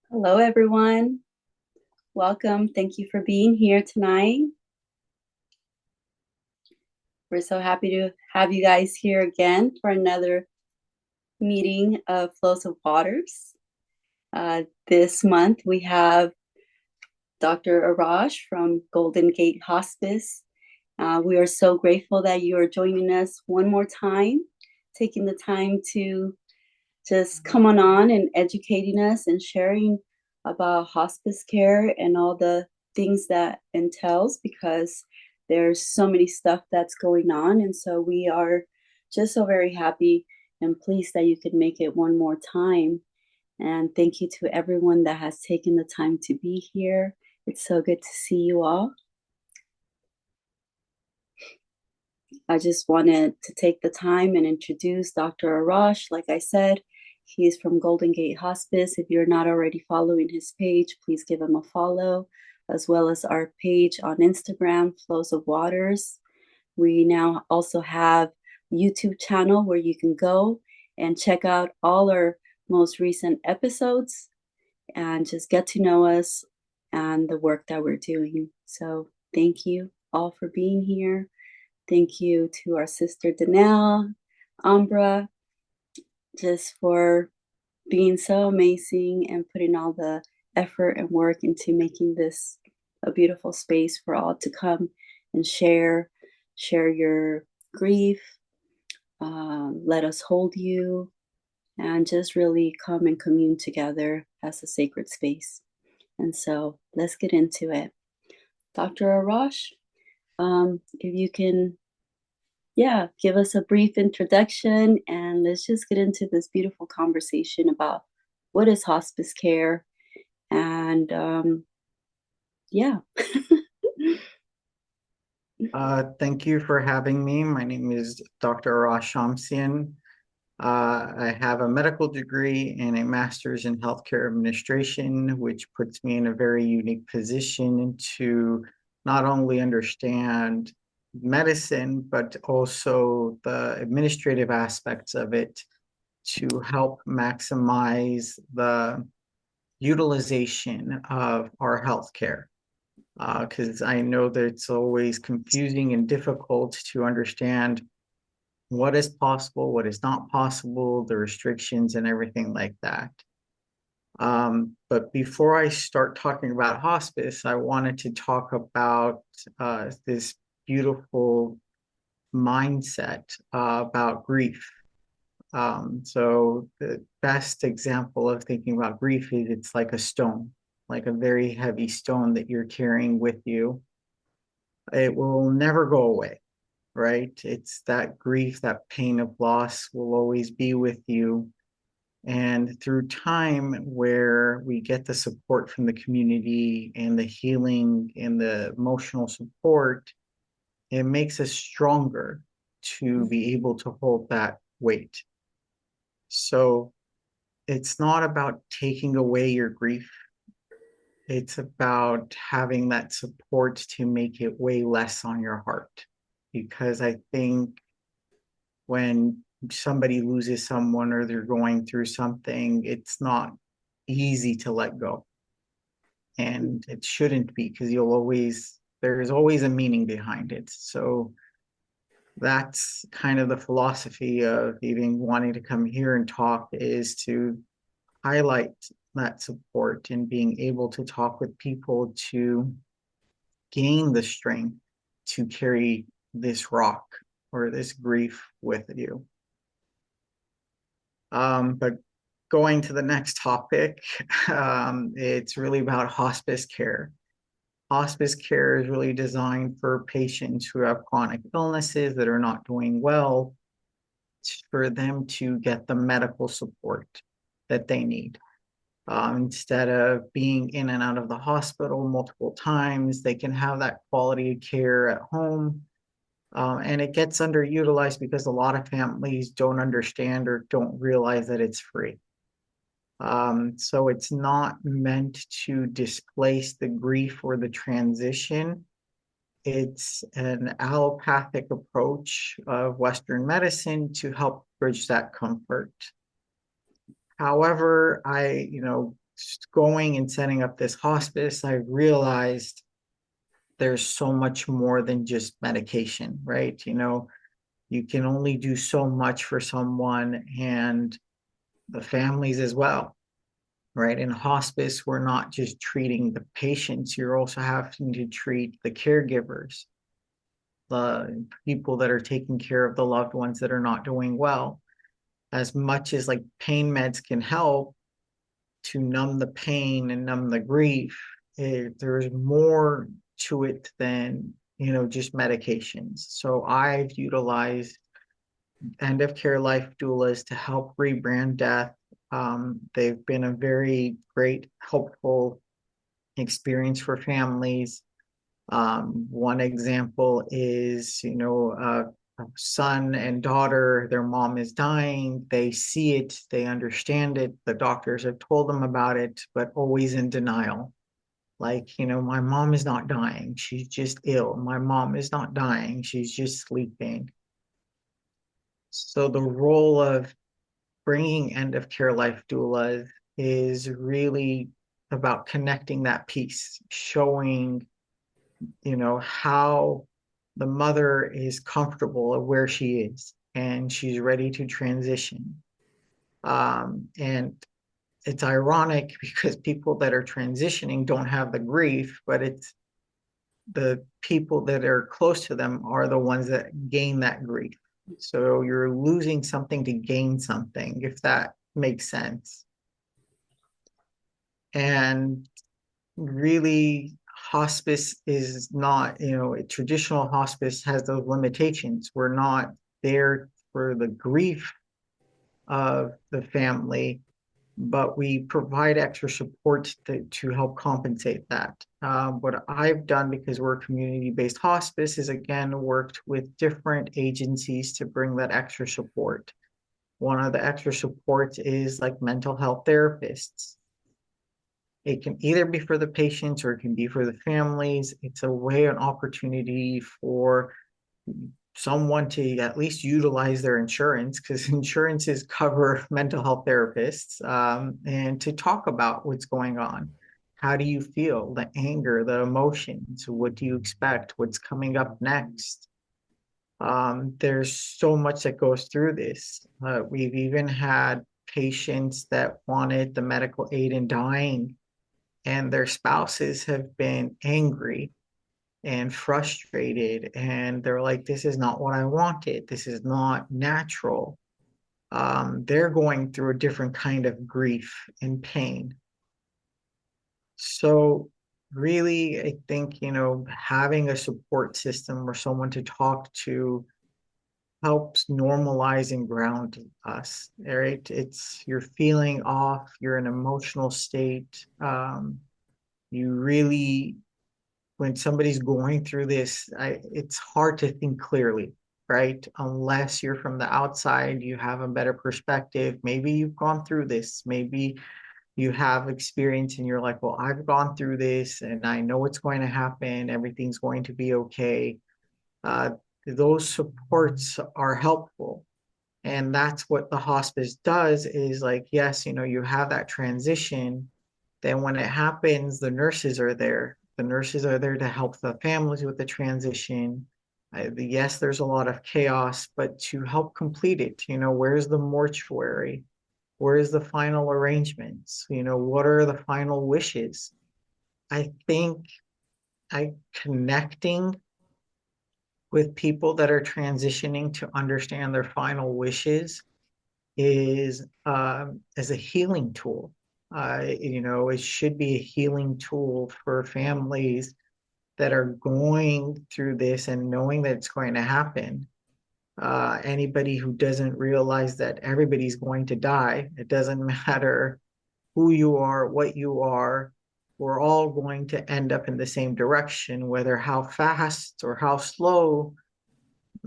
Hello, everyone. Welcome. Thank you for being here tonight. We're so happy to have you guys here again for another meeting of Flows of Waters. This month we have Dr. Arash from Golden Gate Hospice. We are so grateful that you are joining us one more time, taking the time to just come on and educating us and sharing about hospice care and all the things that entails, because there's so many stuff that's going on. And so we are just so very happy and pleased that you could make it one more time. And thank you to everyone that has taken the time to be here. It's so good to see you all. I just wanted to take the time and introduce Dr. Arash. Like I said, he's from Golden Gate Hospice. If you're not already following his page, please give him a follow, as well as our page on Instagram, Flows of Waters. We now also have a YouTube channel where you can go and check out all our most recent episodes and just get to know us and the work that we're doing. So thank you all for being here. Thank you to our sister Danelle, Ambra, just for being so amazing and putting all the effort and work into making this a beautiful space for all to come and share your grief, let us hold you, and just really come and commune together as a sacred space. And so let's get into it. Dr. Arash, if you can, give us a brief introduction and let's just get into this beautiful conversation about what is hospice care. And yeah. Thank you for having me. My name is Dr. Arash Shamsian. I have a medical degree and a master's in healthcare administration, which puts me in a very unique position to not only understand medicine, but also the administrative aspects of it to help maximize the utilization of our healthcare. Because I know that it's always confusing and difficult to understand what is possible, what is not possible, the restrictions and everything like that. But before I start talking about hospice, I wanted to talk about this beautiful mindset about grief. So the best example of thinking about grief is it's like a stone, like a very heavy stone that you're carrying with you. It will never go away, right? It's that grief, that pain of loss will always be with you. And through time, where we get the support from the community and the healing and the emotional support, it makes us stronger to be able to hold that weight. So it's not about taking away your grief. It's about having that support to make it weigh less on your heart. Because I think when somebody loses someone or they're going through something, it's not easy to let go. And it shouldn't be, because there's always a meaning behind it. So that's kind of the philosophy of even wanting to come here and talk, is to highlight that support and being able to talk with people to gain the strength to carry this rock or this grief with you. But going to the next topic, it's really about hospice care. Hospice care is really designed for patients who have chronic illnesses that are not doing well, for them to get the medical support that they need. Instead of being in and out of the hospital multiple times, they can have that quality of care at home. And it gets underutilized because a lot of families don't understand or don't realize that it's free. So it's not meant to displace the grief or the transition. It's an allopathic approach of Western medicine to help bridge that comfort. However, going and setting up this hospice, I realized there's so much more than just medication, right? You can only do so much for someone and the families as well, right? In hospice, we're not just treating the patients, you're also having to treat the caregivers, the people that are taking care of the loved ones that are not doing well. As much as like pain meds can help to numb the pain and numb the grief, there's more to it than just medications. So I've utilized end of care life doulas to help rebrand death. They've been a very great, helpful experience for families. One example is, a son and daughter, their mom is dying. They see it, they understand it. The doctors have told them about it, but always in denial. Like, my mom is not dying. She's just ill. My mom is not dying. She's just sleeping. So the role of bringing end of care life doulas is really about connecting that piece, showing, how the mother is comfortable of where she is and she's ready to transition. And it's ironic because people that are transitioning don't have the grief, but it's the people that are close to them are the ones that gain that grief. So you're losing something to gain something, if that makes sense. And really, hospice is not, a traditional hospice has those limitations. We're not there for the grief of the family, but we provide extra support to help compensate that. What I've done, because we're a community-based hospice, is again worked with different agencies to bring that extra support. One of the extra supports is like mental health therapists. It can either be for the patients or it can be for the families. It's a way, an opportunity for someone to at least utilize their insurance, because insurances cover mental health therapists, and to talk about what's going on. How do you feel? The anger, the emotions, what do you expect? What's coming up next? There's so much that goes through this. We've even had patients that wanted the medical aid in dying, and their spouses have been angry and frustrated, and they're like, this is not what I wanted, this is not natural. They're going through a different kind of grief and pain. So really, I think, having a support system or someone to talk to helps normalize and ground us, right? It's, you're feeling off, you're in an emotional state. You really, when somebody's going through this, it's hard to think clearly, right? Unless you're from the outside, you have a better perspective. Maybe you've gone through this. Maybe you have experience and you're like, well, I've gone through this and I know what's going to happen. Everything's going to be okay. Uh, those supports are helpful. And that's what the hospice does, is like, yes, you have that transition. Then when it happens, the nurses are there. The nurses are there to help the families with the transition. Yes, there's a lot of chaos, but to help complete it, where's the mortuary? Where's the final arrangements? What are the final wishes? I think connecting with people that are transitioning to understand their final wishes is as a healing tool. It should be a healing tool for families that are going through this and knowing that it's going to happen. Anybody who doesn't realize that everybody's going to die, it doesn't matter who you are, what you are, we're all going to end up in the same direction, whether how fast or how slow.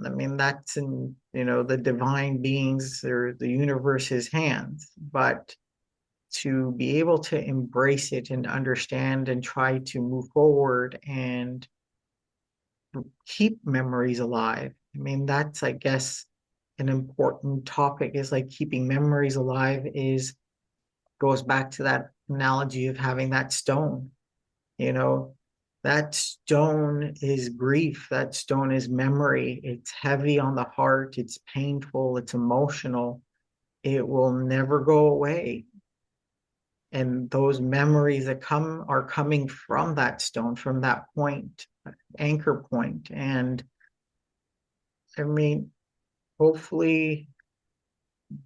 I mean, that's in, the divine beings or the universe's hands. But to be able to embrace it and understand and try to move forward and keep memories alive. I mean, that's, I guess, an important topic is like keeping memories alive is goes back to that analogy of having that stone, you know, that stone is grief. That stone is memory. It's heavy on the heart. It's painful. It's emotional. It will never go away. And those memories that come are coming from that stone, from that point, anchor point. And I mean, hopefully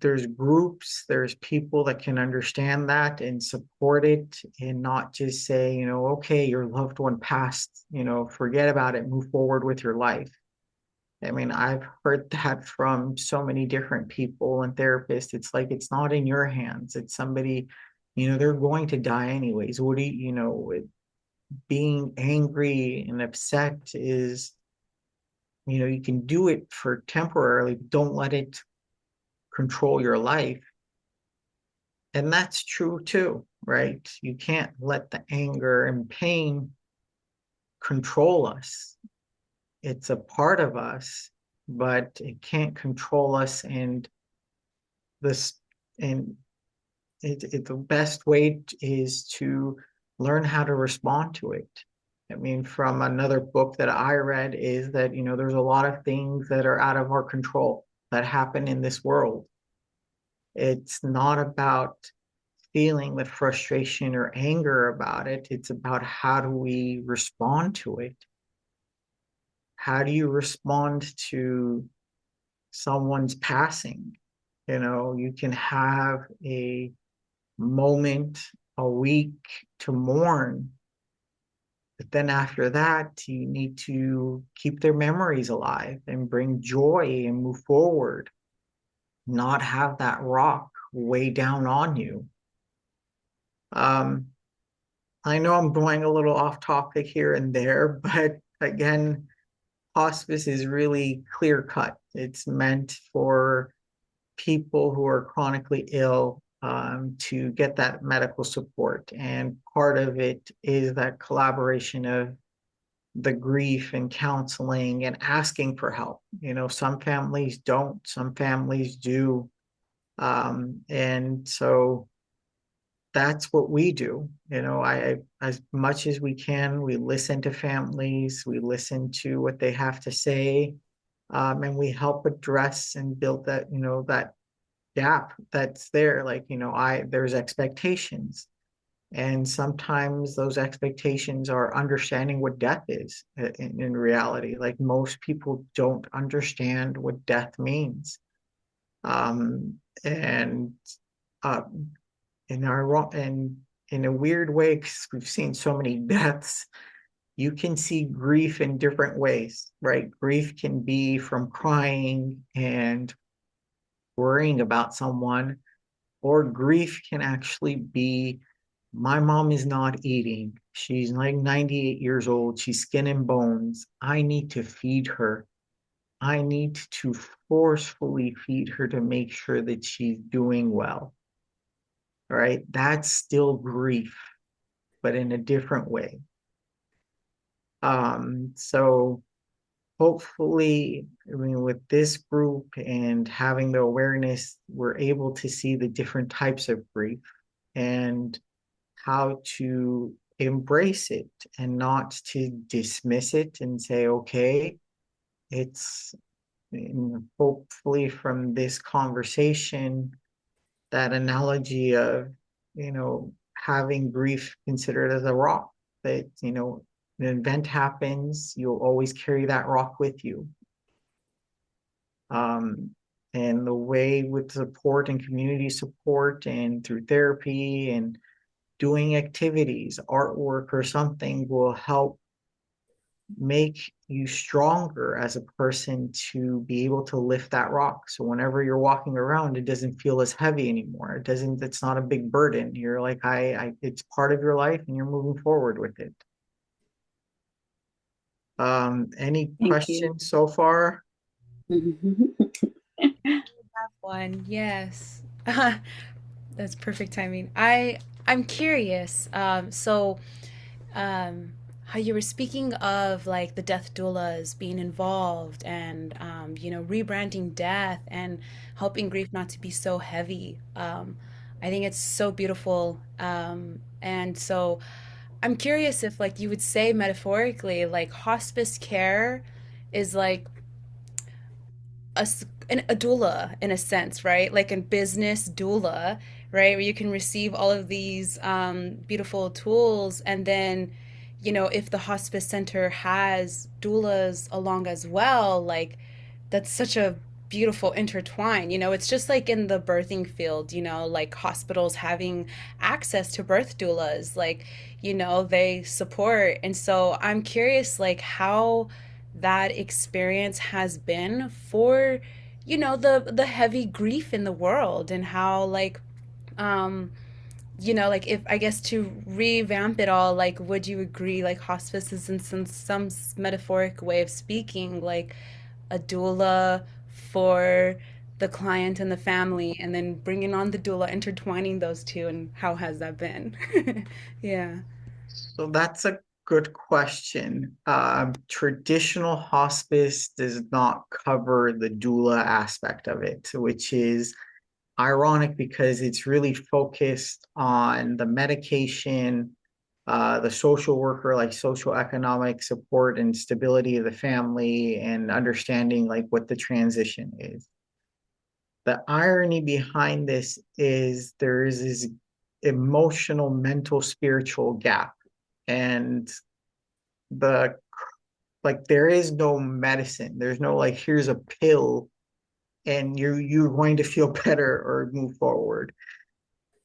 there's groups, there's people that can understand that and support it and not just say, okay, your loved one passed, forget about it, move forward with your life. I mean, I've heard that from so many different people and therapists. It's like it's not in your hands. It's somebody, they're going to die anyways. What do being angry and upset is, you can do it for temporarily, but don't let it control your life. And that's true too, right? You can't let the anger and pain control us. It's a part of us, but it can't control us. And this, and the best way is to learn how to respond to it. I mean, from another book that I read is that, there's a lot of things that are out of our control that happen in this world. It's not about feeling the frustration or anger about it. It's about how do we respond to it? How do you respond to someone's passing? You can have a moment, a week to mourn, but then after that, you need to keep their memories alive and bring joy and move forward, not have that rock weigh down on you. Um, I know I'm going a little off topic here and there, but again, hospice is really clear cut. It's meant for people who are chronically ill to get that medical support. And part of it is that collaboration of the grief and counseling and asking for help. Some families don't, some families do. And so that's what we do. As much as we can, we listen to families, we listen to what they have to say, and we help address and build that gap that's there. Like, there's expectations. And sometimes those expectations are understanding what death is in reality. Like most people don't understand what death means. And uh, in a weird way, because we've seen so many deaths, you can see grief in different ways, right? Grief can be from crying and worrying about someone, or grief can actually be my mom is not eating. She's like 98 years old. She's skin and bones. I need to feed her. I need to forcefully feed her to make sure that she's doing well. Right? That's still grief, but in a different way. So hopefully, I mean, with this group and having the awareness, we're able to see the different types of grief and how to embrace it and not to dismiss it and say, okay, it's hopefully from this conversation, that analogy of, having grief considered as a rock that, an event happens, you'll always carry that rock with you. Um, and the way with support and community support and through therapy and doing activities, artwork or something will help make you stronger as a person to be able to lift that rock. So whenever you're walking around, it doesn't feel as heavy anymore. It's not a big burden. You're like, it's part of your life and you're moving forward with it. Any Thank you. questions so far? Have one, yes. That's perfect timing. I'm curious. So, um, how you were speaking of like the death doulas being involved and rebranding death and helping grief not to be so heavy. I think it's so beautiful. And so I'm curious if like you would say metaphorically like hospice care is like a a doula in a sense, right? Like a business doula, right? Where you can receive all of these beautiful tools. And then, if the hospice center has doulas along as well, like that's such a beautiful intertwine. It's just like in the birthing field, like hospitals having access to birth doulas, like, they support. And so I'm curious, like, how that experience has been for the heavy grief in the world, and how like um like, if I guess to revamp it all, like, would you agree like hospice is in some metaphoric way of speaking like a doula for the client and the family, and then bringing on the doula, intertwining those two, and how has that been? Yeah. So that's a good question. Traditional hospice does not cover the doula aspect of it, which is ironic because it's really focused on the medication, the social worker, like social economic support and stability of the family, and understanding like what the transition is. The irony behind this is there is this emotional, mental, spiritual gap. And the like there is no medicine. There's no like here's a pill and you're going to feel better or move forward.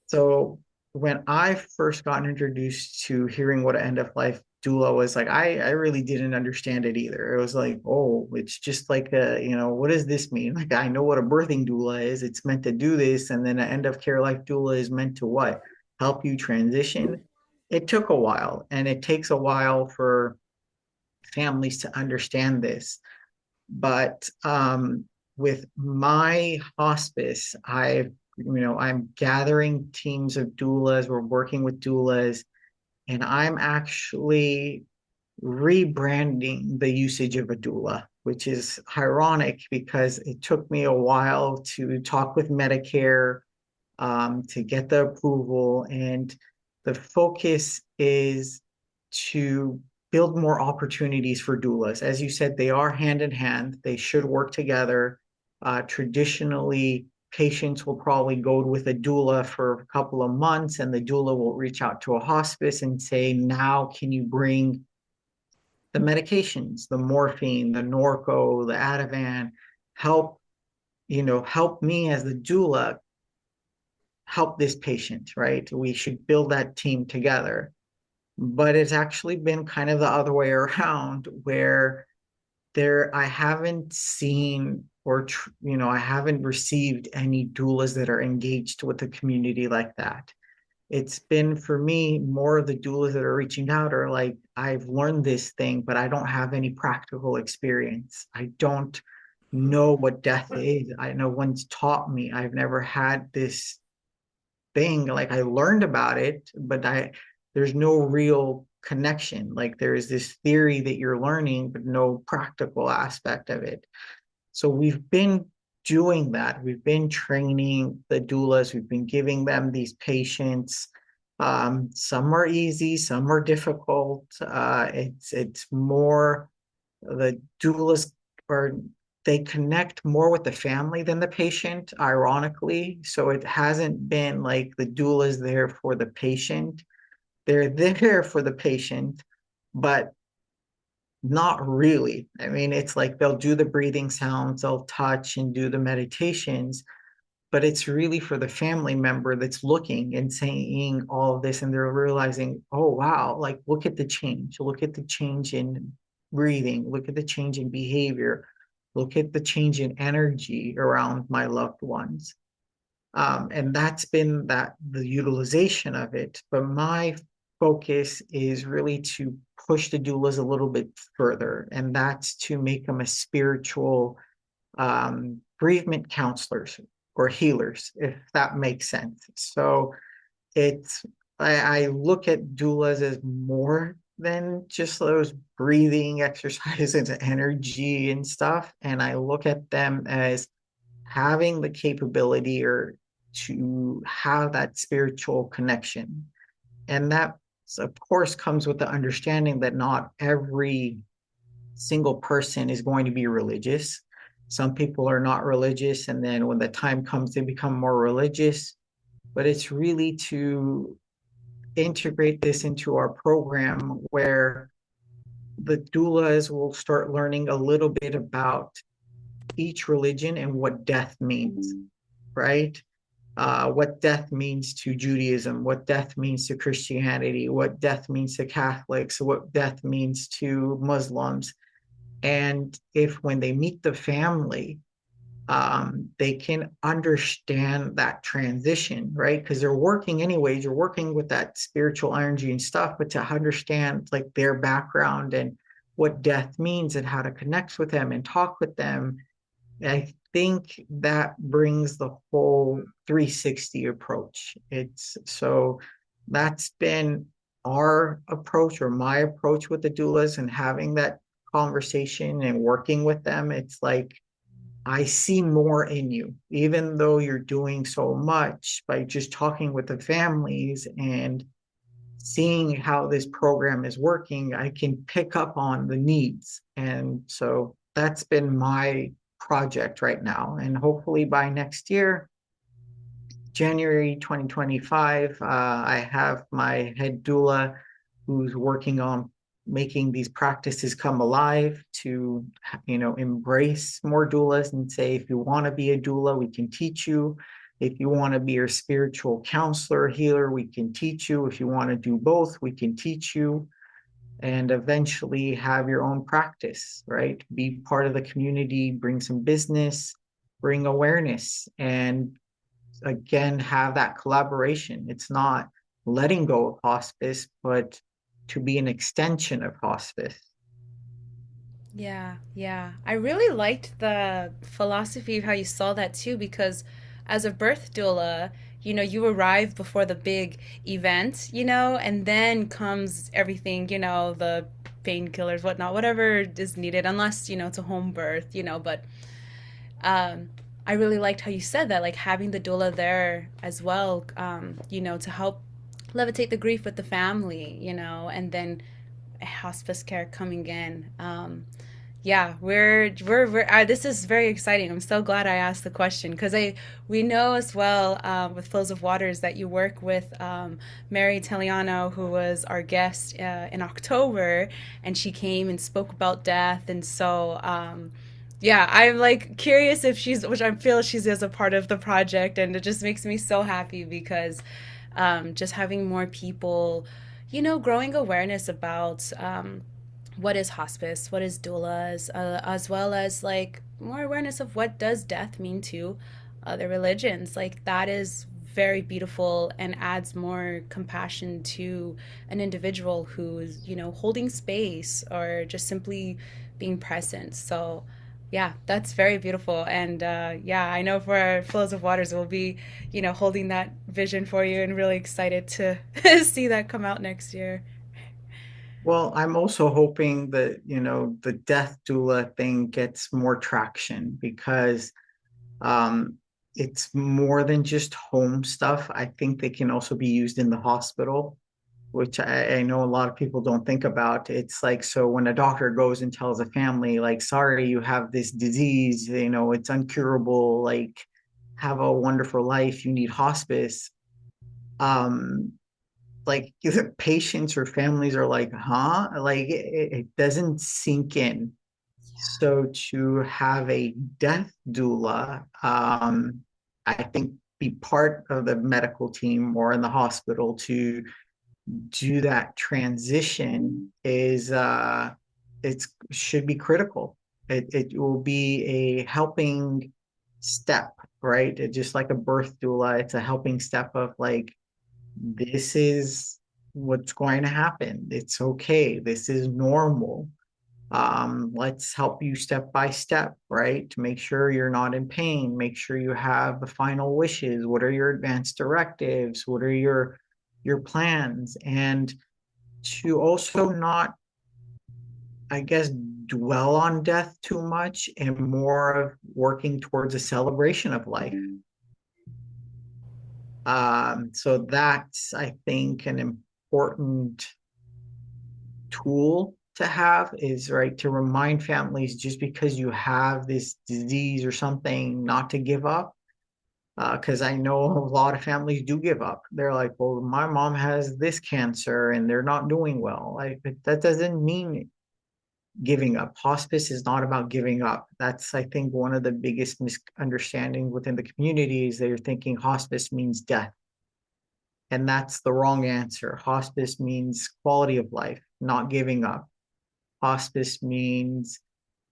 So when I first got introduced to hearing what an end of life doula was like, I really didn't understand it either. It was like, oh, it's just like what does this mean? Like I know what a birthing doula is. It's meant to do this, and then an end of care life doula is meant to what? Help you transition. It took a while, and it takes a while for families to understand this. But with my hospice, I'm gathering teams of doulas. We're working with doulas, and I'm actually rebranding the usage of a doula, which is ironic because it took me a while to talk with Medicare, to get the approval. And the focus is to build more opportunities for doulas. As you said, they are hand in hand, they should work together. Traditionally, patients will probably go with a doula for a couple of months, and the doula will reach out to a hospice and say, now can you bring the medications, the morphine, the Norco, the Ativan, help, help me as the doula help this patient, right? We should build that team together. But it's actually been kind of the other way around where I haven't seen I haven't received any doulas that are engaged with the community like that. It's been for me more of the doulas that are reaching out are like, I've learned this thing, but I don't have any practical experience. I don't know what death is. I know one's taught me. I've never had this thing. Like I learned about it, but there's no real connection. Like there is this theory that you're learning, but no practical aspect of it. So we've been doing that. We've been training the doulas. We've been giving them these patients. Some are easy, some are difficult. It's more the doulas are they connect more with the family than the patient, ironically. So it hasn't been like the doula is there for the patient. They're there for the patient, but not really. I mean, it's like they'll do the breathing sounds, they'll touch and do the meditations, but it's really for the family member that's looking and saying all of this, and they're realizing, oh wow, like look at the change, look at the change in breathing, look at the change in behavior, look at the change in energy around my loved ones. And that's been the utilization of it. But my focus is really to push the doulas a little bit further, and that's to make them a spiritual bereavement counselors or healers, if that makes sense. So it's I look at doulas as more than just those breathing exercises and energy and stuff. And I look at them as having the capability or to have that spiritual connection. And that, of course, comes with the understanding that not every single person is going to be religious. Some people are not religious, and then when the time comes, they become more religious. But it's really to integrate this into our program where the doulas will start learning a little bit about each religion and what death means, right? What death means to Judaism, what death means to Christianity, what death means to Catholics, what death means to Muslims. And if when they meet the family, they can understand that transition, right? Because they're working anyways, you're working with that spiritual energy and stuff, but to understand like their background and what death means and how to connect with them and talk with them, I think that brings the whole 360 approach. It's so that's been our approach or my approach with the doulas and having that conversation and working with them. It's like I see more in you, even though you're doing so much by just talking with the families and seeing how this program is working, I can pick up on the needs. And so that's been my project right now. And hopefully by next year, January 2025, I have my head doula who's working on making these practices come alive to, embrace more doulas and say, if you want to be a doula, we can teach you. If you want to be your spiritual counselor, healer, we can teach you. If you want to do both, we can teach you. And eventually have your own practice, right? Be part of the community, bring some business, bring awareness, and again have that collaboration. It's not letting go of hospice, but to be an extension of hospice. Yeah, yeah. I really liked the philosophy of how you saw that too, because as a birth doula, you arrive before the big event, and then comes everything, the painkillers, whatnot, whatever is needed, unless, it's a home birth, but um, I really liked how you said that, like having the doula there as well, to help levitate the grief with the family, and then hospice care coming in. Yeah, this is very exciting. I'm so glad I asked the question because we know as well with Flows of Waters that you work with Mary Taliano, who was our guest in October, and she came and spoke about death, and so yeah, I'm like curious if which I feel she's as a part of the project, and it just makes me so happy because just having more people, growing awareness about what is hospice, what is doulas, as well as like more awareness of what does death mean to other religions. Like that is very beautiful and adds more compassion to an individual who's, holding space or just simply being present. So yeah, that's very beautiful. And yeah, I know for Flows of Waters, we'll be, holding that vision for you and really excited to see that come out next year. Well, I'm also hoping that, the death doula thing gets more traction because um, it's more than just home stuff. I think they can also be used in the hospital, which I know a lot of people don't think about. It's like, so when a doctor goes and tells a family, like, sorry, you have this disease, it's uncurable, like, have a wonderful life, you need hospice. Um, like the patients or families are like, huh? Like it doesn't sink in. So to have a death doula, I think be part of the medical team or in the hospital to do that transition is it should be critical. It will be a helping step, right? Just like a birth doula, it's a helping step of like this is what's going to happen. It's okay. This is normal. Let's help you step by step, right? To make sure you're not in pain, make sure you have the final wishes. What are your advanced directives? What are your plans? And to also not, I guess, dwell on death too much and more of working towards a celebration of life. So that's, I think, an important tool to have, is right, to remind families, just because you have this disease or something, not to give up. Because I know a lot of families do give up. They're like, well, my mom has this cancer and they're not doing well. Like, that doesn't mean giving up. Hospice is not about giving up. That's, I think, one of the biggest misunderstandings within the community, is they're thinking hospice means death. And that's the wrong answer. Hospice means quality of life, not giving up. Hospice means,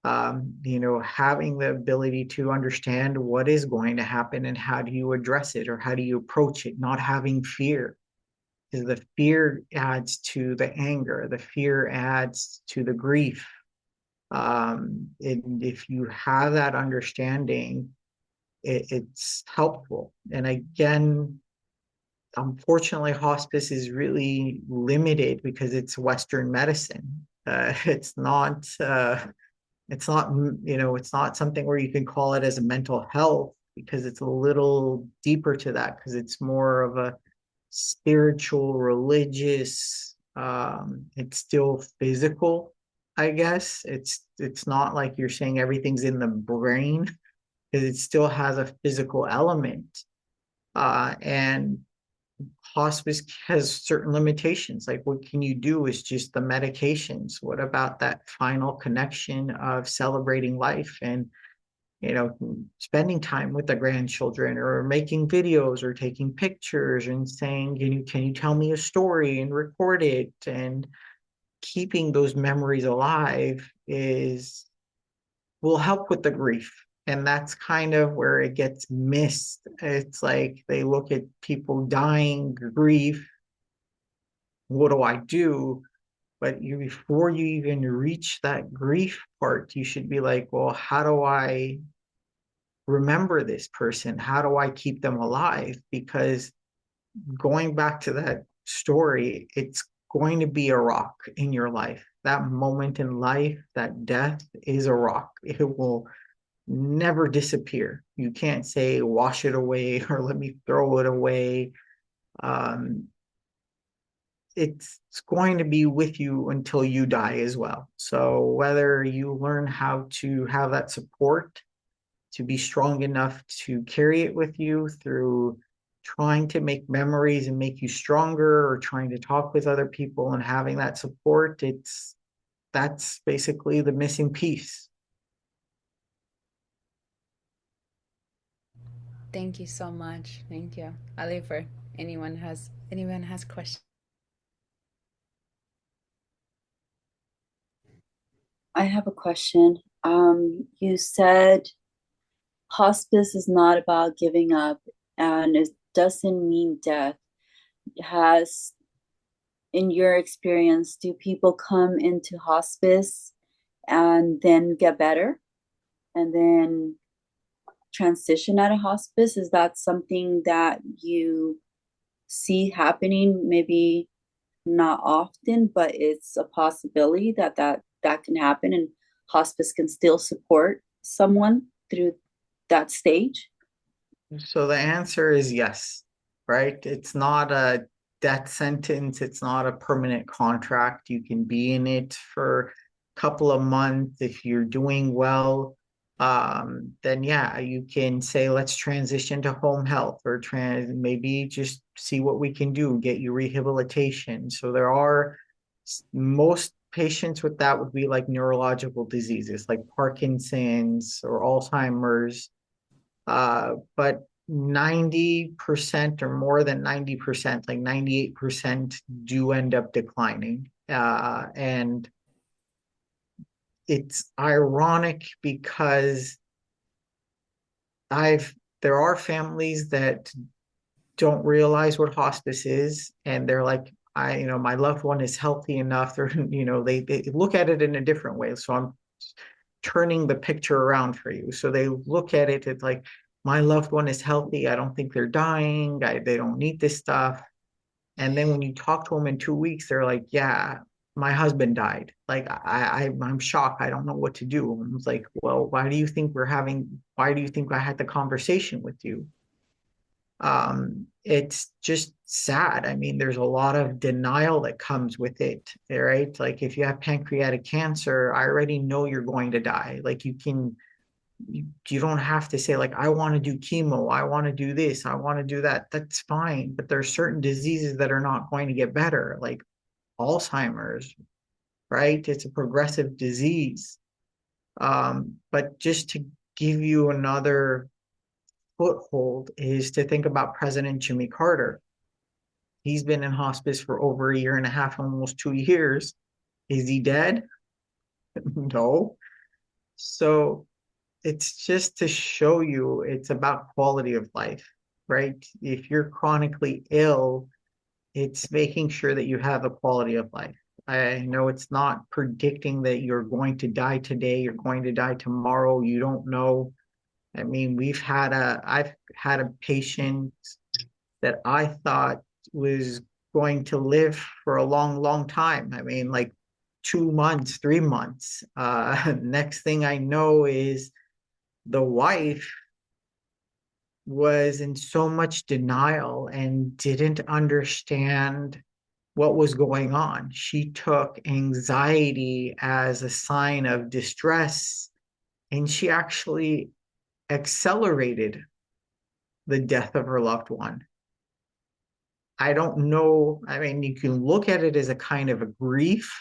having the ability to understand what is going to happen and how do you address it, or how do you approach it, not having fear. Because the fear adds to the anger, the fear adds to the grief. And if you have that understanding, it's helpful. And again, unfortunately, hospice is really limited because it's Western medicine. It's not something where you can call it as a mental health, because it's a little deeper to that, because it's more of a spiritual, religious, it's still physical, I guess. It's not like you're saying everything's in the brain, because it still has a physical element. And hospice has certain limitations. Like, what can you do is just the medications. What about that final connection of celebrating life and, spending time with the grandchildren, or making videos, or taking pictures and saying, can you tell me a story and record it? And keeping those memories alive will help with the grief. And that's kind of where it gets missed. It's like they look at people dying, grief, what do I do? But before you even reach that grief part, you should be like, well, how do I remember this person? How do I keep them alive? Because going back to that story, it's going to be a rock in your life. That moment in life, that death is a rock. It will never disappear. You can't say wash it away or let me throw it away. Um, it's going to be with you until you die as well. So whether you learn how to have that support, to be strong enough to carry it with you through trying to make memories and make you stronger, or trying to talk with other people and having that support, that's basically the missing piece. Thank you so much. Thank you. I'll leave for anyone has questions. I have a question. You said hospice is not about giving up, and it doesn't mean death. Has, in your experience, do people come into hospice and then get better and then transition out of hospice? Is that something that you see happening? Maybe not often, but it's a possibility that can happen, and hospice can still support someone through that stage. So the answer is yes, right? It's not a death sentence. It's not a permanent contract. You can be in it for a couple of months. If you're doing well, then yeah, you can say, let's transition to home health, or maybe just see what we can do, get you rehabilitation. So there are most patients with that would be like neurological diseases like Parkinson's or Alzheimer's. But 90% or more than 90%, like 98%, do end up declining. And it's ironic because there are families that don't realize what hospice is, and they're like, my loved one is healthy enough. They're, they look at it in a different way. So I'm turning the picture around for you. So they look at it, it's like, my loved one is healthy. I don't think they're dying. They don't need this stuff. And then when you talk to them in 2 weeks, they're like, yeah, my husband died. Like I'm shocked. I don't know what to do. And I was like, well, why do you think I had the conversation with you? It's just sad. I mean, there's a lot of denial that comes with it, right? Like if you have pancreatic cancer, I already know you're going to die. Like you don't have to say like, I want to do chemo, I want to do this, I want to do that. That's fine. But there's certain diseases that are not going to get better, like Alzheimer's, right? It's a progressive disease. But just to give you another foothold is to think about President Jimmy Carter. He's been in hospice for over a year and a half, almost 2 years. Is he dead? No. So it's just to show you it's about quality of life, right? If you're chronically ill, it's making sure that you have a quality of life. I know it's not predicting that you're going to die today, you're going to die tomorrow, you don't know. I mean, I've had a patient that I thought was going to live for a long, long time. I mean, like 2 months, 3 months. Next thing I know is the wife was in so much denial and didn't understand what was going on. She took anxiety as a sign of distress, and she actually accelerated the death of her loved one. I don't know. I mean, you can look at it as a kind of a grief.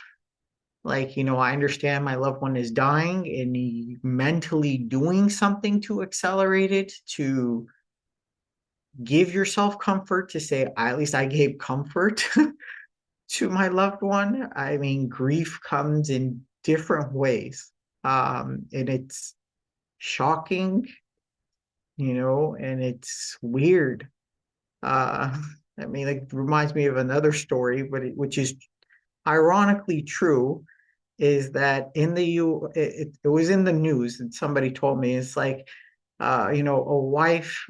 Like, I understand my loved one is dying and mentally doing something to accelerate it, to give yourself comfort, to say, at least I gave comfort to my loved one. I mean, grief comes in different ways. And it's shocking, and it's weird. Uh, I mean, it reminds me of another story, which is ironically true, is that it was in the news, and somebody told me it's like, a wife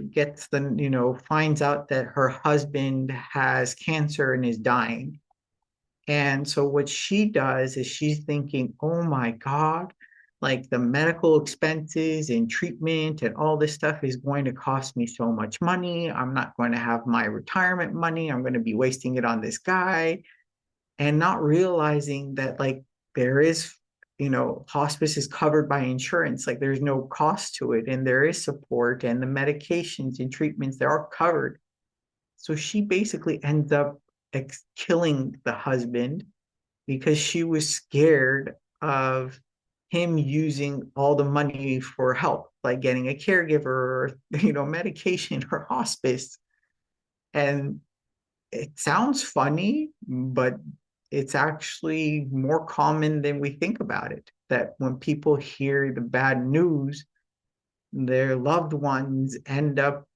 finds out that her husband has cancer and is dying. And so what she does is she's thinking, oh my God, like the medical expenses and treatment and all this stuff is going to cost me so much money. I'm not going to have my retirement money. I'm going to be wasting it on this guy, and not realizing that like there is, hospice is covered by insurance. Like there's no cost to it, and there is support, and the medications and treatments, they are covered. So she basically ends up killing the husband because she was scared of him using all the money for help, like getting a caregiver or, medication or hospice. And it sounds funny, but it's actually more common than we think about it. That when people hear the bad news, their loved ones end up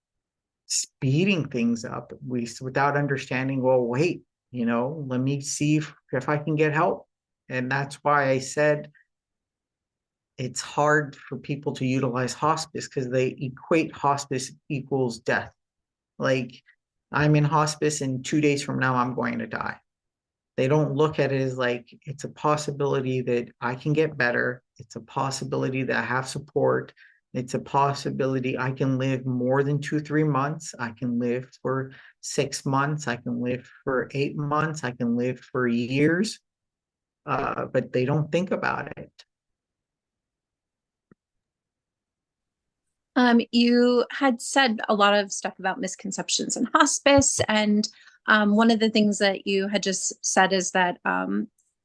speeding things up without understanding, well, wait, let me see if I can get help. And that's why I said it's hard for people to utilize hospice, because they equate hospice equals death. Like, I'm in hospice and 2 days from now, I'm going to die. They don't look at it as like it's a possibility that I can get better. It's a possibility that I have support. It's a possibility I can live more than 2, 3 months. I can live for 6 months. I can live for 8 months. I can live for years. But they don't think about it. You had said a lot of stuff about misconceptions in hospice, and one of the things that you had just said is that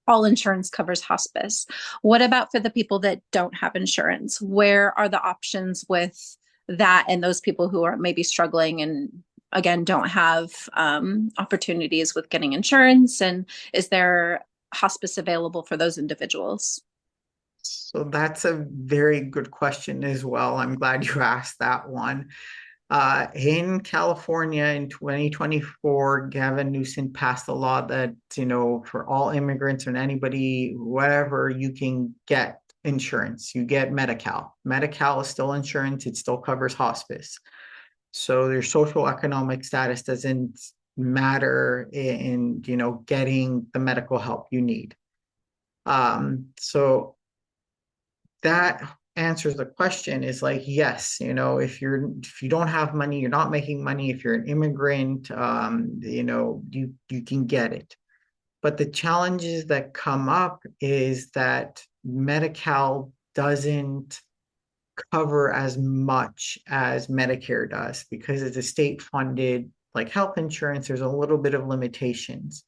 all insurance covers hospice. What about for the people that don't have insurance? Where are the options with that and those people who are maybe struggling and again don't have opportunities with getting insurance? And is there hospice available for those individuals? So that's a very good question as well. I'm glad you asked that one. In California in 2024, Gavin Newsom passed a law that, for all immigrants and anybody, whatever, you can get insurance. You get Medi-Cal. Medi-Cal is still insurance. It still covers hospice. So their social economic status doesn't matter in, getting the medical help you need. So that answers the question is like, yes, if you don't have money, you're not making money, if you're an immigrant, you can get it. But the challenges that come up is that Medi-Cal doesn't cover as much as Medicare does because it's a state funded like health insurance. There's a little bit of limitations.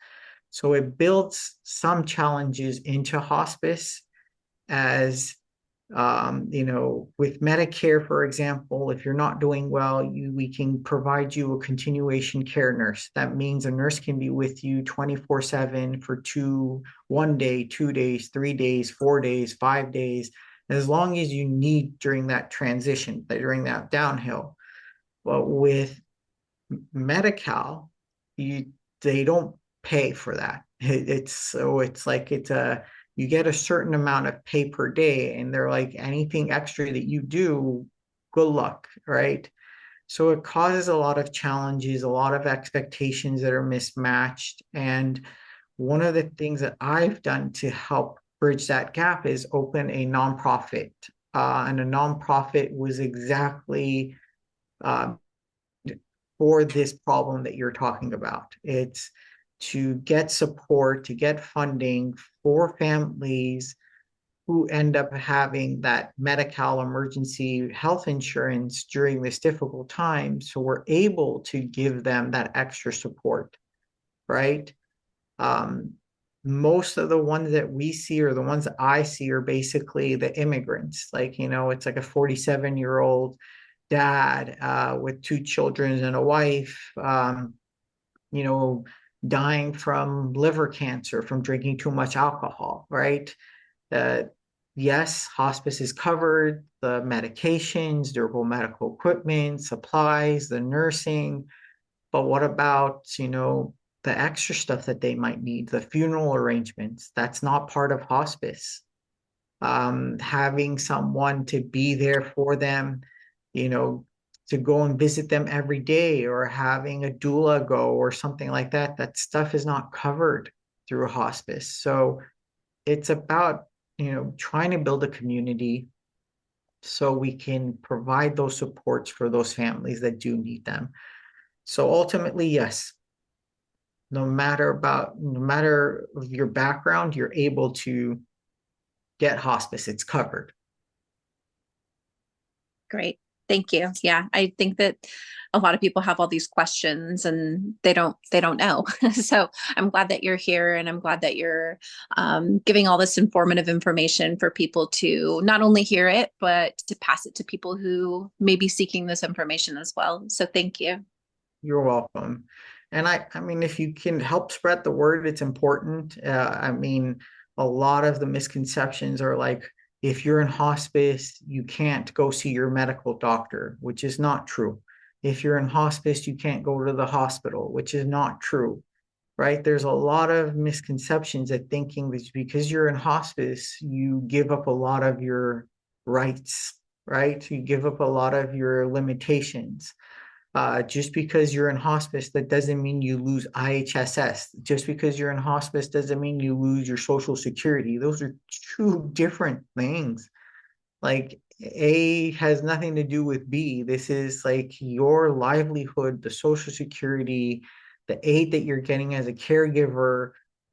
So it builds some challenges into hospice as with Medicare, for example, if you're not doing well, we can provide you a continuation care nurse. That means a nurse can be with you 24/7 for 1 day, 2 days, 3 days, 4 days, 5 days, as long as you need during that transition, during that downhill. But with Medi-Cal, they don't pay for that. You get a certain amount of pay per day, and they're like, anything extra that you do, good luck, right? So it causes a lot of challenges, a lot of expectations that are mismatched. And one of the things that I've done to help bridge that gap is open a nonprofit. And a nonprofit was exactly for this problem that you're talking about. It's to get support, to get funding for families who end up having that Medi-Cal emergency health insurance during this difficult time. So we're able to give them that extra support, right? Most of the ones that we see, or the ones that I see, are basically the immigrants. Like, it's like a 47-year-old dad with 2 children and a wife, dying from liver cancer from drinking too much alcohol, right? Yes, hospice is covered, the medications, durable medical equipment, supplies, the nursing, but what about, the extra stuff that they might need, the funeral arrangements? That's not part of hospice. Having someone to be there for them, to go and visit them every day, or having a doula go or something like that, that stuff is not covered through a hospice. So it's about, trying to build a community so we can provide those supports for those families that do need them. So ultimately, yes, no matter your background, you're able to get hospice. It's covered. Great. Thank you. Yeah, I think that a lot of people have all these questions and they don't know. So I'm glad that you're here, and I'm glad that you're giving all this informative information for people to not only hear it, but to pass it to people who may be seeking this information as well. So thank you. You're welcome. And I mean, if you can help spread the word, it's important. A lot of the misconceptions are like, if you're in hospice, you can't go see your medical doctor, which is not true. If you're in hospice, you can't go to the hospital, which is not true, right? There's a lot of misconceptions that thinking that because you're in hospice, you give up a lot of your rights, right? You give up a lot of your limitations. Just because you're in hospice, that doesn't mean you lose IHSS. Just because you're in hospice doesn't mean you lose your Social Security. Those are 2 different things. Like, A has nothing to do with B. This is like your livelihood, the Social Security, the aid that you're getting as a caregiver.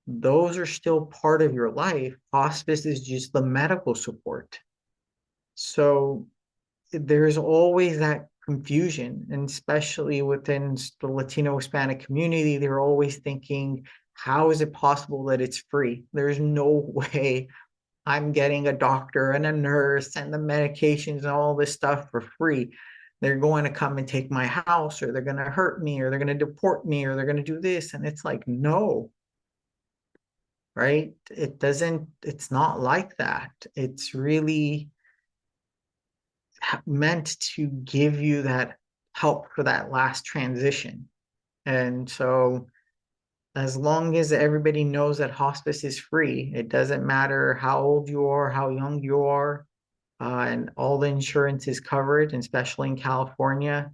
Those are still part of your life. Hospice is just the medical support. So there's always that confusion, and especially within the Latino Hispanic community, they're always thinking, how is it possible that it's free? There's no way I'm getting a doctor and a nurse and the medications and all this stuff for free. They're going to come and take my house, or they're going to hurt me, or they're going to deport me, or they're going to do this. And it's like, no, right? It's not like that. It's really meant to give you that help for that last transition. And so as long as everybody knows that hospice is free, it doesn't matter how old you are, how young you are, and all the insurance is covered, and especially in California,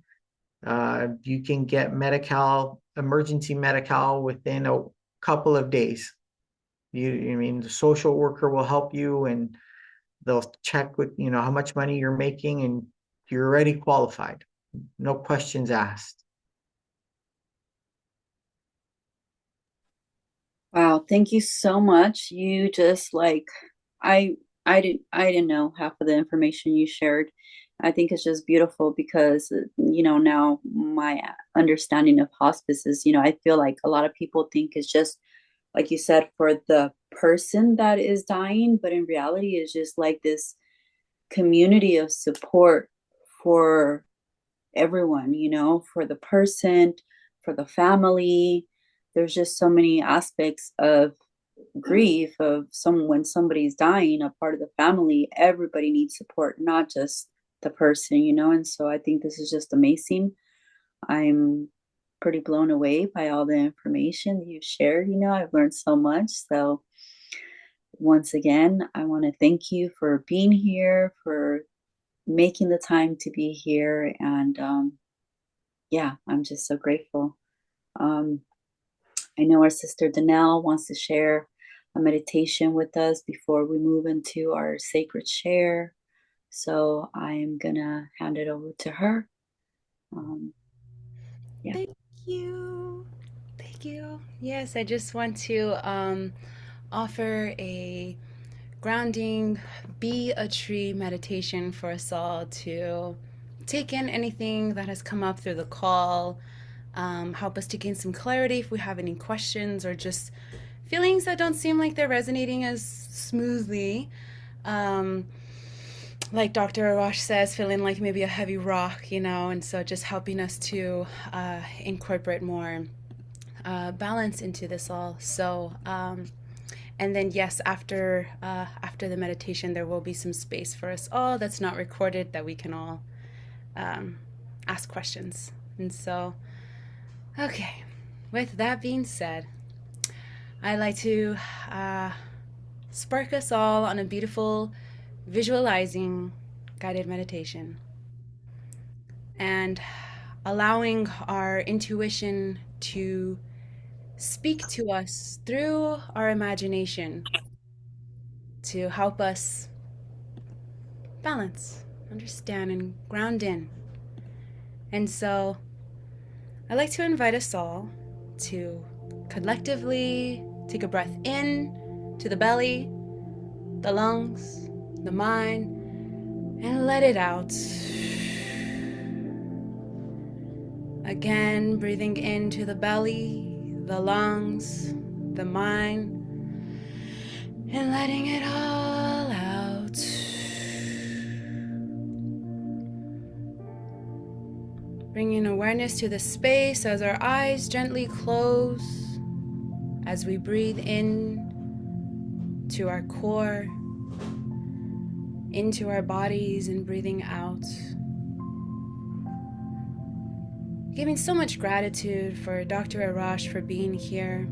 you can get Medi-Cal emergency medical within a couple of days. I mean, the social worker will help you, and they'll check with, how much money you're making, and you're already qualified. No questions asked. Wow, thank you so much. You just like I I didn't know half of the information you shared. I think it's just beautiful because now my understanding of hospice is, I feel like a lot of people think it's just like you said for the person that is dying, but in reality it's just like this community of support for everyone, for the person, for the family. There's just so many aspects of grief of when somebody's dying, a part of the family. Everybody needs support, not just the person, and so I think this is just amazing. I'm pretty blown away by all the information that you've shared. I've learned so much. So once again, I want to thank you for being here, for making the time to be here. And yeah, I'm just so grateful. Um, I know our sister Danelle wants to share a meditation with us before we move into our sacred share. So I am going to hand it over to her. Yeah. Thank you. Thank you. Yes, I just want to offer a grounding, be a tree meditation for us all to take in anything that has come up through the call, help us to gain some clarity if we have any questions or just feelings that don't seem like they're resonating as smoothly. Like Dr. Arash says, feeling like maybe a heavy rock, and so just helping us to incorporate more balance into this all. So, and then yes, after the meditation, there will be some space for us all that's not recorded that we can all ask questions. And so, okay, with that being said, I'd like to spark us all on a beautiful visualizing guided meditation and allowing our intuition to speak to us through our imagination to help us balance, understand, and ground in. And so I'd like to invite us all to collectively take a breath in to the belly, the lungs, the mind, and let it out. Again, breathing into the belly, the lungs, the mind, and letting it all out. Bringing awareness to the space as our eyes gently close, as we breathe in to our core, into our bodies, and breathing out. Giving so much gratitude for Dr. Arash for being here,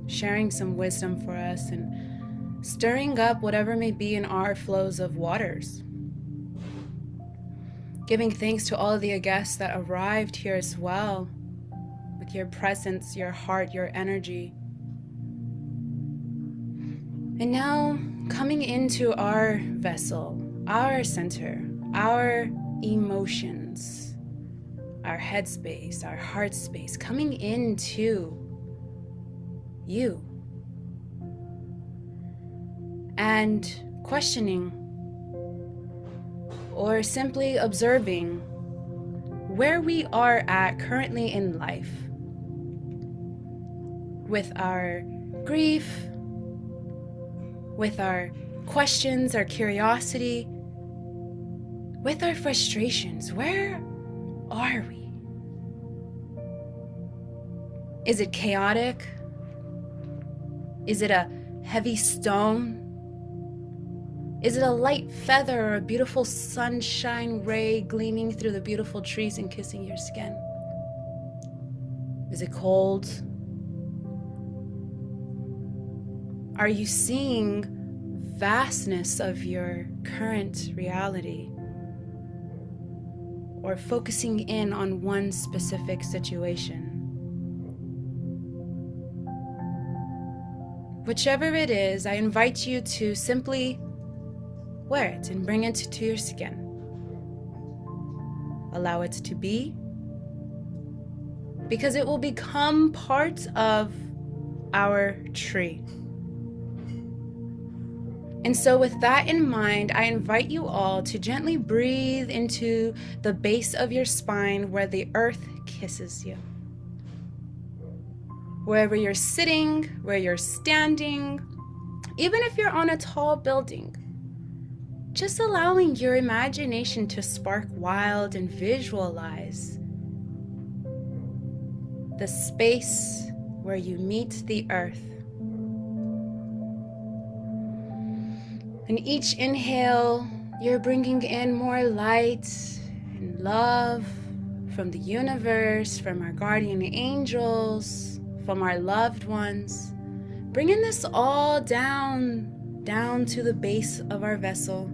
sharing some wisdom for us, and stirring up whatever may be in our flows of waters. Giving thanks to all of the guests that arrived here as well, with your presence, your heart, your energy. And now, coming into our vessel, our center, our emotions, our head space, our heart space, coming into you. And questioning or simply observing where we are at currently in life with our grief, with our questions, our curiosity, with our frustrations. Where are we? Is it chaotic? Is it a heavy stone? Is it a light feather or a beautiful sunshine ray gleaming through the beautiful trees and kissing your skin? Is it cold? Are you seeing vastness of your current reality? Or focusing in on one specific situation? Whichever it is, I invite you to simply wear it and bring it to your skin. Allow it to be, because it will become part of our tree. And so with that in mind, I invite you all to gently breathe into the base of your spine where the earth kisses you. Wherever you're sitting, where you're standing, even if you're on a tall building, just allowing your imagination to spark wild and visualize the space where you meet the earth. And each inhale, you're bringing in more light and love from the universe, from our guardian angels, from our loved ones. Bringing this all down to the base of our vessel.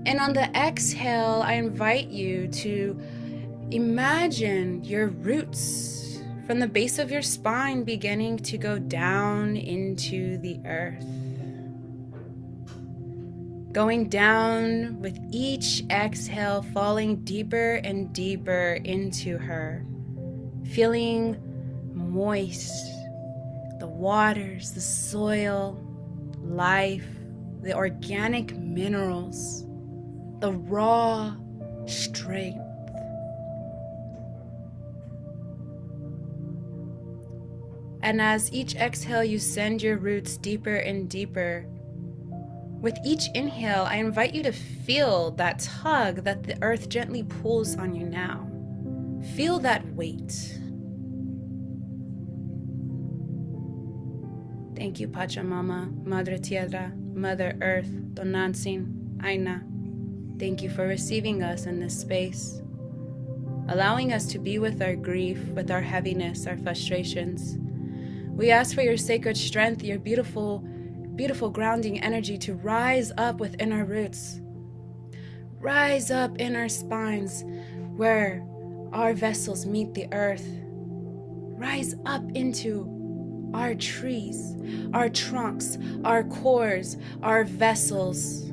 And on the exhale, I invite you to imagine your roots from the base of your spine beginning to go down into the earth. Going down with each exhale, falling deeper and deeper into her. Feeling moist, the waters, the soil, life, the organic minerals, the raw strength. And as each exhale, you send your roots deeper and deeper. With each inhale, I invite you to feel that tug that the earth gently pulls on you now. Feel that weight. Thank you, Pachamama, Madre Tierra, Mother Earth, Tonantzin, Aina. Thank you for receiving us in this space, allowing us to be with our grief, with our heaviness, our frustrations. We ask for your sacred strength, your beautiful grounding energy to rise up within our roots. Rise up in our spines where our vessels meet the earth. Rise up into our trees, our trunks, our cores, our vessels.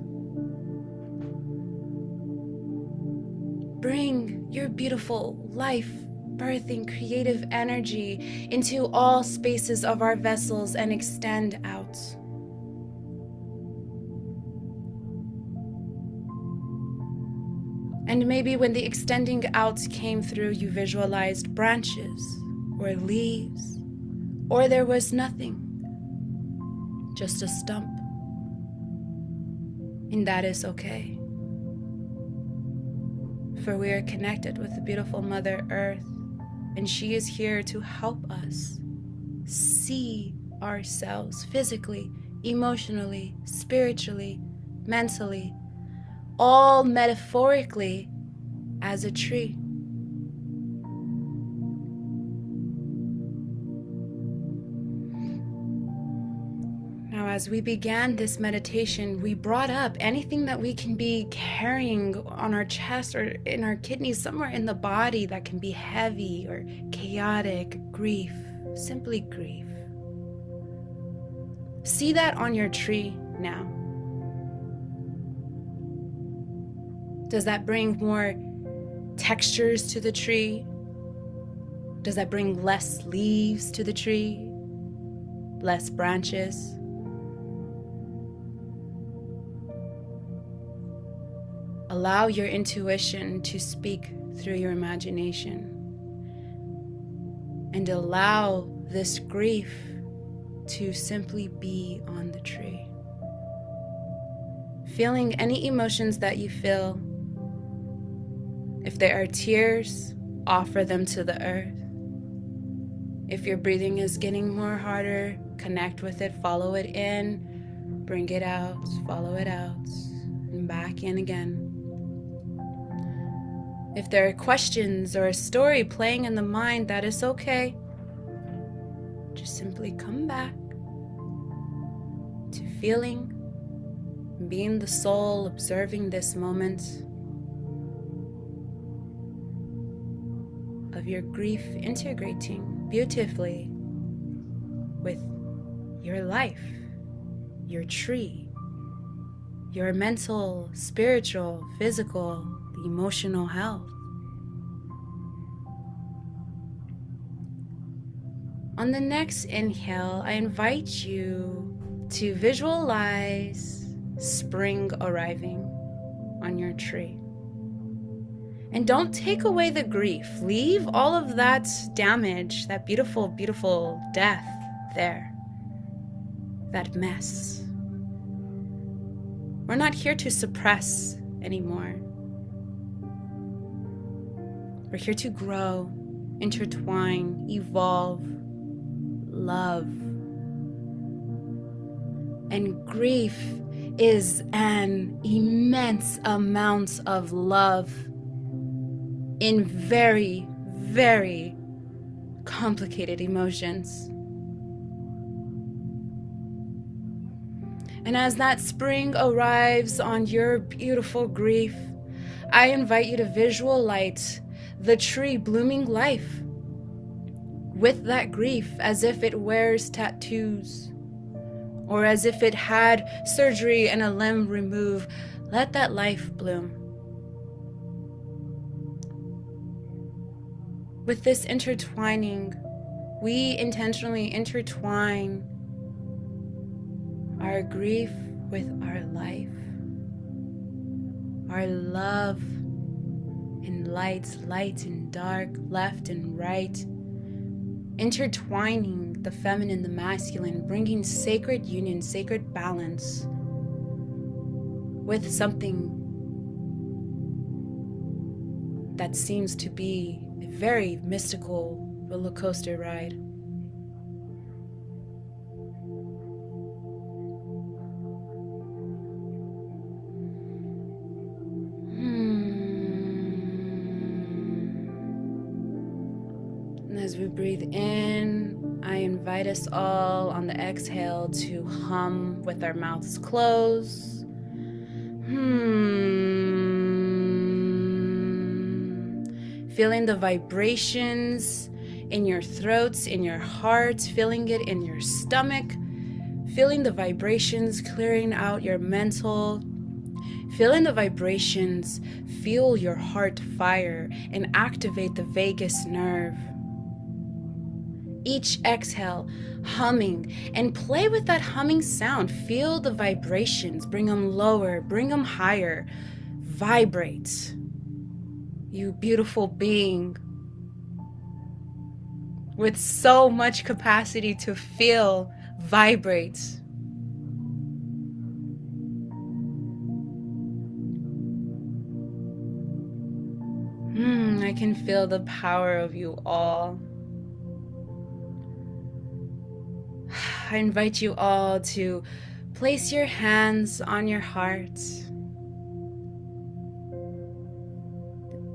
Bring your beautiful life, birthing, creative energy into all spaces of our vessels and extend out. And maybe when the extending out came through, you visualized branches or leaves, or there was nothing, just a stump. And that is okay. For we are connected with the beautiful Mother Earth, and she is here to help us see ourselves physically, emotionally, spiritually, mentally, all metaphorically as a tree. Now, as we began this meditation, we brought up anything that we can be carrying on our chest or in our kidneys, somewhere in the body that can be heavy or chaotic, grief, simply grief. See that on your tree now. Does that bring more textures to the tree? Does that bring less leaves to the tree? Less branches? Allow your intuition to speak through your imagination. And allow this grief to simply be on the tree. Feeling any emotions that you feel. If there are tears, offer them to the earth. If your breathing is getting more harder, connect with it, follow it in, bring it out, follow it out, and back in again. If there are questions or a story playing in the mind, that is okay. Just simply come back to feeling, being the soul, observing this moment of your grief integrating beautifully with your life, your tree, your mental, spiritual, physical, emotional health. On the next inhale, I invite you to visualize spring arriving on your tree. And don't take away the grief. Leave all of that damage, that beautiful, beautiful death there. That mess. We're not here to suppress anymore. We're here to grow, intertwine, evolve, love. And grief is an immense amount of love in very, very complicated emotions. And as that spring arrives on your beautiful grief, I invite you to visualize the tree blooming life with that grief as if it wears tattoos or as if it had surgery and a limb removed. Let that life bloom. With this intertwining, we intentionally intertwine our grief with our life, our love and light and dark, left and right, intertwining the feminine, the masculine, bringing sacred union, sacred balance with something that seems to be a very mystical roller coaster ride. And as we breathe in, I invite us all on the exhale to hum with our mouths closed. Feeling the vibrations in your throats, in your heart, feeling it in your stomach, feeling the vibrations clearing out your mental, feeling the vibrations fuel your heart fire and activate the vagus nerve. Each exhale, humming, and play with that humming sound. Feel the vibrations, bring them lower, bring them higher. Vibrate. You beautiful being with so much capacity to feel, vibrate. I can feel the power of you all. I invite you all to place your hands on your heart.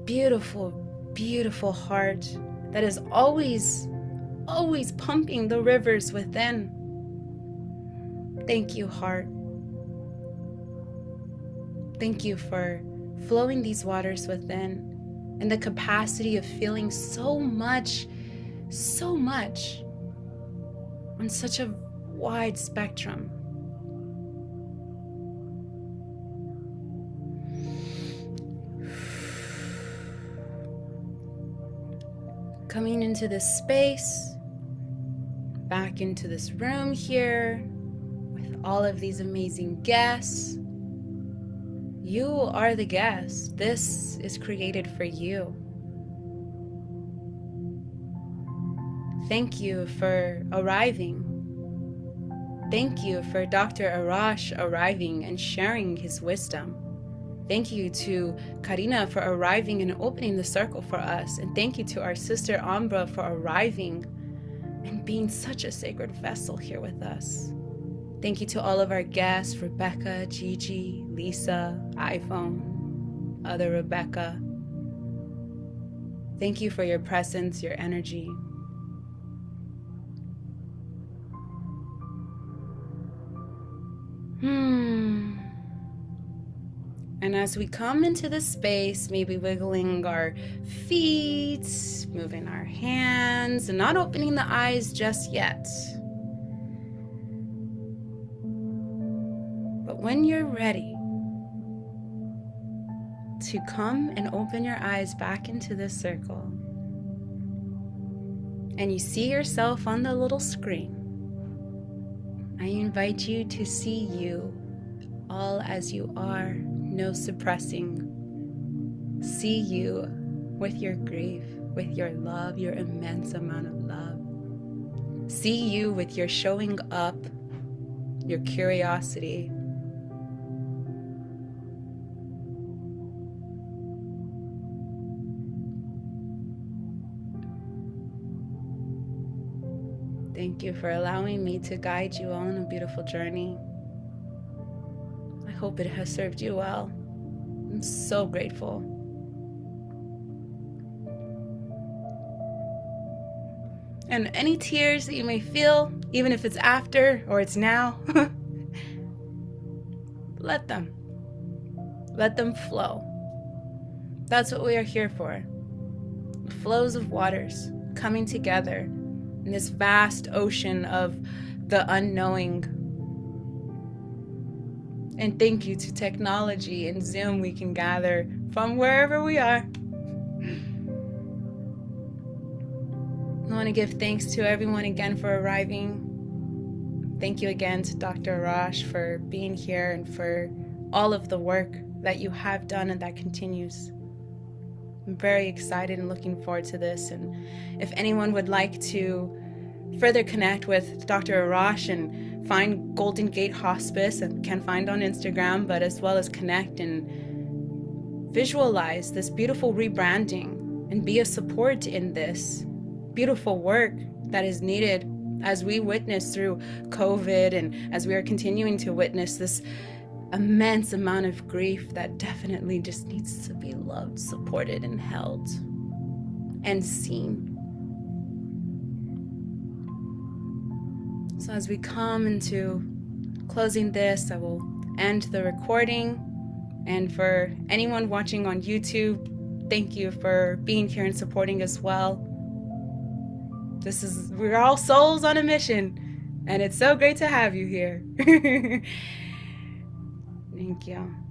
Beautiful, beautiful heart that is always pumping the rivers within. Thank you, heart. Thank you for flowing these waters within and the capacity of feeling so much on such a wide spectrum. Coming into this space, back into this room here with all of these amazing guests. You are the guest. This is created for you. Thank you for arriving. Thank you for Dr. Arash arriving and sharing his wisdom. Thank you to Karina for arriving and opening the circle for us. And thank you to our sister Ambra for arriving and being such a sacred vessel here with us. Thank you to all of our guests, Rebecca, Gigi, Lisa, iPhone, other Rebecca. Thank you for your presence, your energy. And as we come into this space, maybe wiggling our feet, moving our hands, and not opening the eyes just yet. when you're ready to come and open your eyes back into this circle, and you see yourself on the little screen, I invite you to see you all as you are, no suppressing. See you with your grief, with your love, your immense amount of love. See you with your showing up, your curiosity. Thank you for allowing me to guide you on a beautiful journey. I hope it has served you well. I'm so grateful. And any tears that you may feel, even if it's after or it's now, let them flow. That's what we are here for. The flows of waters coming together in this vast ocean of the unknowing. And thank you to technology and Zoom, we can gather from wherever we are. I want to give thanks to everyone again for arriving. Thank you again to Dr. Arash for being here and for all of the work that you have done and that continues. I'm very excited and looking forward to this. And if anyone would like to further connect with Dr. Arash and find Golden Gate Hospice, and can find on Instagram, but as well as connect and visualize this beautiful rebranding and be a support in this beautiful work that is needed as we witness through COVID and as we are continuing to witness this immense amount of grief that definitely just needs to be loved, supported, and held and seen. So as we come into closing this, I will end the recording. And for anyone watching on YouTube, thank you for being here and supporting as well. We're all souls on a mission, and it's so great to have you here. Thank you.